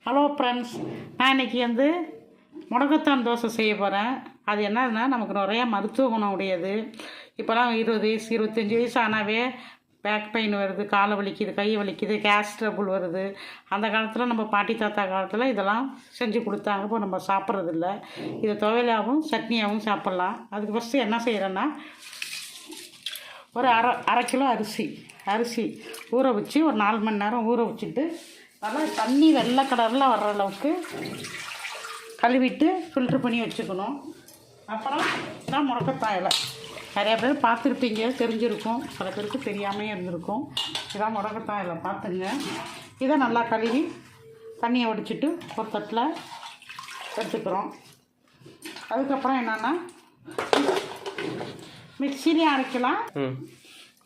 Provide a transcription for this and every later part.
Hello friends, நான் இன்றைக்கி முடக்கத்தான் தோசை செய்ய போகிறேன். அது என்னதுன்னா, நமக்கு நிறையா மருத்துவ குணம் உடையது. இப்போலாம் 20 வயசு 25 வயசு ஆனாவே பேக் பெயின் வருது, காலை வலிக்குது, கை வலிக்குது, கேஸ் ட்ரபுள் வருது. அந்த காலத்தில் நம்ம பாட்டி தாத்தா காலத்தில் இதெல்லாம் செஞ்சு கொடுத்தாங்க. இப்போ நம்ம சாப்பிட்றதில்ல. இதை துவையலாகவும் சட்னியாகவும் சாப்பிட்லாம். அதுக்கு ஃபஸ்ட்டு என்ன செய்கிறேன்னா, ஒரு அரை கிலோ அரிசி ஊற வச்சு ஒரு 4 மணி நேரம் ஊற வச்சுட்டு நல்லா தண்ணி வெள்ளை கலரில் வர்ற அளவுக்கு கழுவிட்டு ஃபில்ட்ரு பண்ணி வச்சுக்கணும். அப்புறம் தான் முடக்கத்தான் இலை. நிறையா பேர் பார்த்துருப்பீங்க, தெரிஞ்சிருக்கும். சில பேருக்கு தெரியாமல் இருந்திருக்கும். இதான் முடக்கத்தான் இலை, பார்த்துங்க. இதை நல்லா கழுவி தண்ணியை வடிச்சிட்டு ஒரு தட்டில் எடுத்துக்கிறோம். அதுக்கப்புறம் என்னென்னா, மிக்சிலையும் அரைக்கலாம்.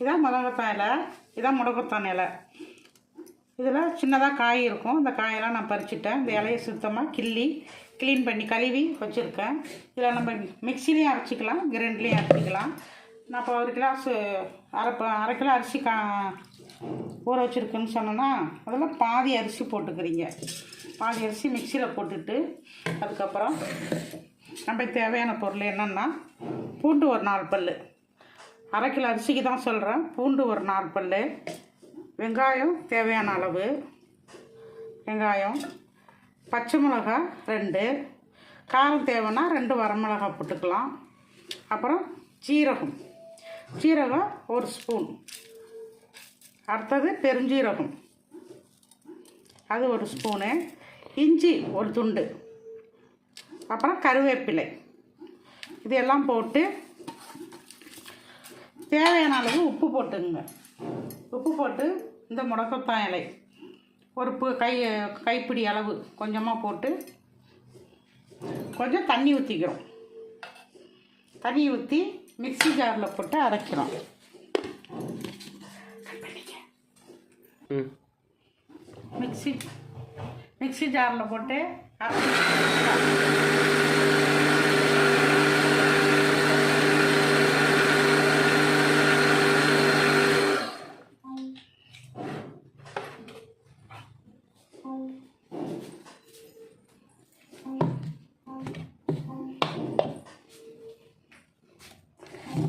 இதான் முடக்கத்தான் இலை, இதான் முடக்கத்தான் இலை. இதில் சின்னதாக காய் இருக்கும். இந்த காயெல்லாம் நான் பறிச்சுட்டேன். இந்த இலையை சுத்தமாக க்ளீன் பண்ணி கழுவி வச்சுருக்கேன். இதில் நம்ம மிக்சிலையும் அரைச்சிக்கலாம், கிரைண்டர்லேயும் அரைச்சிக்கலாம். நான் இப்போ ஒரு கிளாஸ் அரை கிலோ அரிசி ஊற வச்சுருக்குன்னு சொன்னேன்னா, அதில் பாதி அரிசி போட்டுக்கிறீங்க. பாதி அரிசி மிக்சியில் போட்டுட்டு அதுக்கப்புறம் நம்ம தேவையான பொருள் என்னென்னா, பூண்டு ஒரு 4 பல், அரை கிலோ அரிசிக்கு தான் சொல்கிறேன். பூண்டு ஒரு 4 பல், வெங்காயம் தேவையான அளவு வெங்காயம், பச்சை மிளகாய் 2, காரம் தேவைன்னா 2 வரமிளகாய் போட்டுக்கலாம். அப்புறம் ஜீரகம் 1 ஸ்பூன். அடுத்தது பெருஞ்சீரகம், அது 1 ஸ்பூனு. இஞ்சி 1 துண்டு. அப்புறம் கருவேப்பிலை. இதெல்லாம் போட்டு தேவையான அளவு உப்பு போட்டுங்க. உப்பு போட்டு இந்த முடக்கத்தான் இலை ஒரு கைப்பிடி அளவு கொஞ்சமாக போட்டு கொஞ்சம் தண்ணி ஊற்றிக்கிறோம். தண்ணி ஊற்றி மிக்ஸி ஜாரில் போட்டு அரைக்கிறோம். மிக்ஸி ஜாரில் போட்டு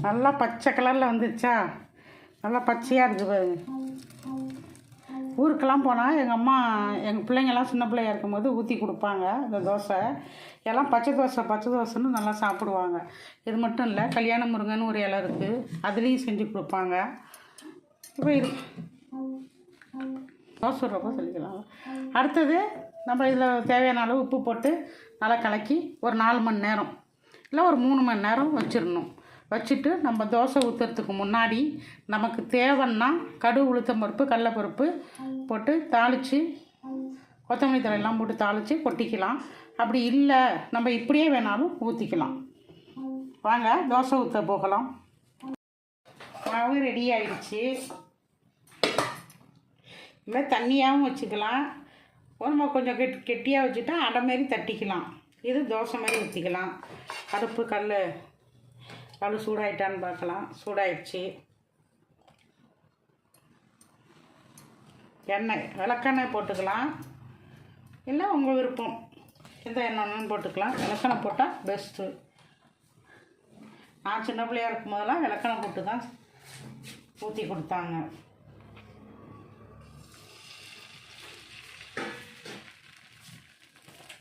நல்லா பச்சை கலரில் வந்துருச்சா, நல்லா பச்சையாக இருக்குது. ஊருக்கெல்லாம் போனால் எங்கள் பிள்ளைங்கள்லாம் சின்ன பிள்ளையாக இருக்கும்போது ஊற்றி கொடுப்பாங்க. இந்த தோசை எல்லாம் பச்சை தோசைன்னு நல்லா சாப்பிடுவாங்க. இது மட்டும் இல்லை, கல்யாண முருங்கன்னு ஒரு இலை இருக்குது, அதுலேயும் செஞ்சு கொடுப்பாங்க. இப்போ தோசை ரொம்ப சொல்லிக்கலாம். அடுத்தது நம்ம இதில் தேவையான அளவு உப்பு போட்டு நல்லா கலக்கி ஒரு 4 மணி நேரம் இல்லை ஒரு 3 மணி நேரம் வச்சுட்டு நம்ம தோசை ஊற்றுறதுக்கு முன்னாடி நமக்கு தேவைன்னா கடுகு, உளுத்தம் பருப்பு, கடலைப்பருப்பு போட்டு தாளித்து கொத்தமல்லி தழையெல்லாம் போட்டு தாளித்து கொட்டிக்கலாம். அப்படி இல்லை நம்ம இப்படியே வேணாலும் ஊற்றிக்கலாம். வாங்க தோசை ஊற்ற போகலாம். மாவு ரெடி ஆகிடுச்சு. இல்லை தண்ணியாகவும் வச்சுக்கலாம், நம்ம கொஞ்சம் கெட்டியாக வச்சுட்டா அடை மாரி தட்டிக்கலாம். இது தோசை மாதிரி ஊற்றிக்கலாம். அடுப்பு கல் சூடாயிட்டான்னு பார்க்கலாம். சூடாயிடுச்சு. விளக்கெண்ணெய் போட்டுக்கலாம், இல்லை உங்கள் விருப்பம் எந்த எண்ணெய்னு போட்டுக்கலாம். விளக்கெண்ணெய் போட்டால் பெஸ்ட்டு. நான் சின்ன பிள்ளையாக இருக்கும் போதெல்லாம் விளக்கெண்ணெய் போட்டு தான் ஊற்றி கொடுத்தாங்க.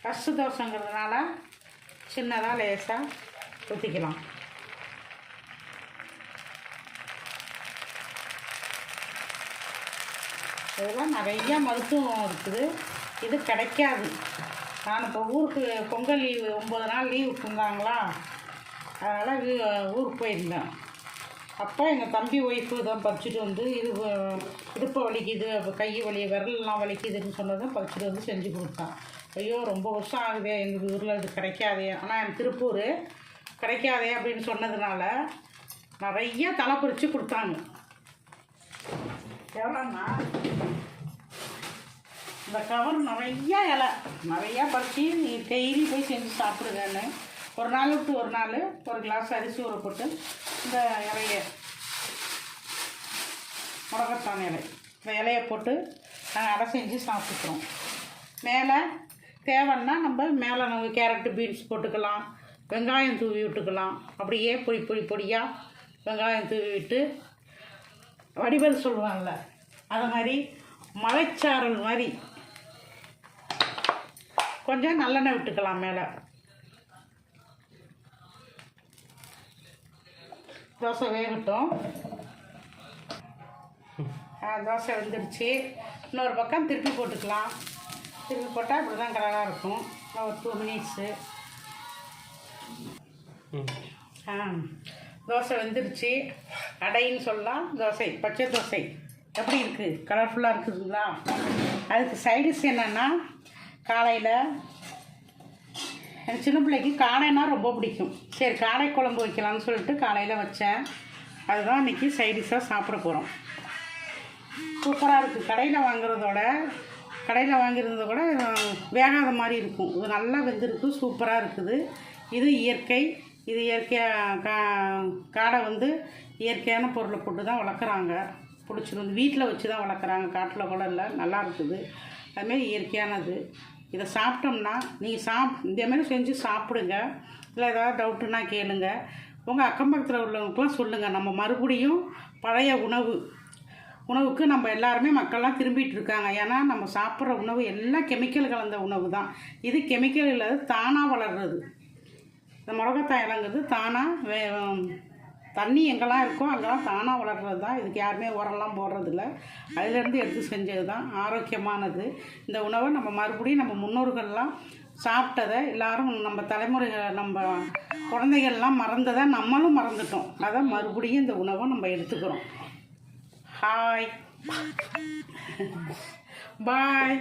ஃபஸ்ட்டு தோசைங்கிறதுனால சின்னதாக லேசாக ஊற்றிக்கலாம். இதெல்லாம் நிறையா மருத்துவம் இருக்குது. இது கிடைக்காது. நான் இப்போ ஊருக்கு பொங்கல் லீவு 9 நாள் லீவு விட்டுருந்தாங்களா, அதனால் ஊருக்கு போயிருந்தேன். அப்போ எங்கள் தம்பி ஒய்ஃபு தான் பறிச்சுட்டு வந்து இடுப்பை வலிக்குது, கை வலி, விரலெலாம் வலிக்குதுன்னு சொன்னதும் பறிச்சுட்டு வந்து செஞ்சு கொடுத்தான். ஐயோ ரொம்ப வருஷம் ஆகுதே, எங்கள் ஊரில் இது கிடைக்காதே. ஆனால் எனக்கு திருப்பூர் கிடைக்காதே அப்படின்னு சொன்னதுனால நிறையா தலை பறித்து கொடுத்தாங்க. எவ்வளோன்னா, இந்த கவர் நிறையா பறித்து டெய்லி போய் செஞ்சு சாப்பிடுங்கன்னு ஒரு நாள் விட்டு ஒரு நாள் ஒரு கிளாஸ் அரிசி ஊற போட்டு இந்த இலையை முடக்கத்தான் இலை இந்த இலையை போட்டு நாங்கள் அடை செஞ்சு சாப்பிட்டுக்கிறோம். மேலே தேவைன்னா நம்ம மேலே நம்ம கேரட்டு பீன்ஸ் போட்டுக்கலாம், வெங்காயம் தூவி விட்டுக்கலாம். அப்படியே பொடியாக வெங்காயம் தூவி விட்டு வடிவல் சொல்லுவாங்கள்ல அது மாதிரி மலைச்சாரல் மாதிரி கொஞ்சம் நல்லெண்ணெய் விட்டுக்கலாம். மேலே தோசை வேகட்டும். தோசை வெந்துடுச்சு. இன்னொரு பக்கம் திருப்பி போட்டுக்கலாம். திருப்பி போட்டால் இப்படி தான் கலராக இருக்கும். ஒரு 2 மினிட்ஸு. தோசை வெந்துடுச்சு. அடைன்னு சொல்லலாம். தோசை பச்சை தோசை எப்படி இருக்குது? கலர்ஃபுல்லாக இருக்குதுங்களா? அதுக்கு சைடிஷ் என்னென்னா, காலையில் என் சின்ன பிள்ளைக்கு காடைன்னா ரொம்ப பிடிக்கும். சரி காடை குழம்பு வைக்கலாம்னு சொல்லிட்டு காலையில் வச்சேன். அதுதான் இன்றைக்கி சைடிஷாக சாப்பிட போகிறோம். சூப்பராக இருக்குது. கடையில் வாங்கியிருந்ததை கூட வேகாத மாதிரி இருக்கும். இது நல்லா வெந்திருக்கு. சூப்பராக இருக்குது. இது இயற்கை. இது இயற்கையாக காடை வந்து இயற்கையான பொருளை போட்டு தான் வளர்க்குறாங்க. பிடிச்சிருந்து வீட்டில் வச்சு தான் வளர்க்குறாங்க. காட்டில் கூட இல்லை. நல்லா இருக்குது. அதுமாரி இயற்கையானது. இதை சாப்பிட்டோம்னா நீங்கள் இதேமாரி செஞ்சு சாப்பிடுங்க. இல்லை ஏதாவது டவுட்டுன்னா கேளுங்க. உங்கள் அக்கம் பக்கத்தில் உள்ளவங்களுக்குலாம் சொல்லுங்கள். நம்ம மறுபடியும் பழைய உணவுக்கு நம்ம எல்லாருமே மக்கள்லாம் திரும்பிட்டு இருக்காங்க. ஏன்னா நம்ம சாப்பிட்ற உணவு எல்லாம் கெமிக்கல் கலந்த உணவு தான். இது கெமிக்கல் இல்லாத தானாக வளர்கிறது. இந்த முருங்கைக்காய் இலங்குது தானாக தண்ணி எங்கெல்லாம் இருக்கோ அங்கெல்லாம் தானாக வளர்கிறது தான். இதுக்கு யாருமே உரம்லாம் போடுறதில்ல. அதிலேருந்து எடுத்து செஞ்சது தான். ஆரோக்கியமானது. இந்த உணவை நம்ம மறுபடியும் நம்ம முன்னோர்கள்லாம் சாப்பிட்டதை எல்லோரும் நம்ம தலைமுறைகள் நம்ம குழந்தைகள்லாம் மறந்ததை நம்மளும் மறந்துட்டோம். அதை மறுபடியும் இந்த உணவை நம்ம எடுத்துக்கிறோம். Hi bye.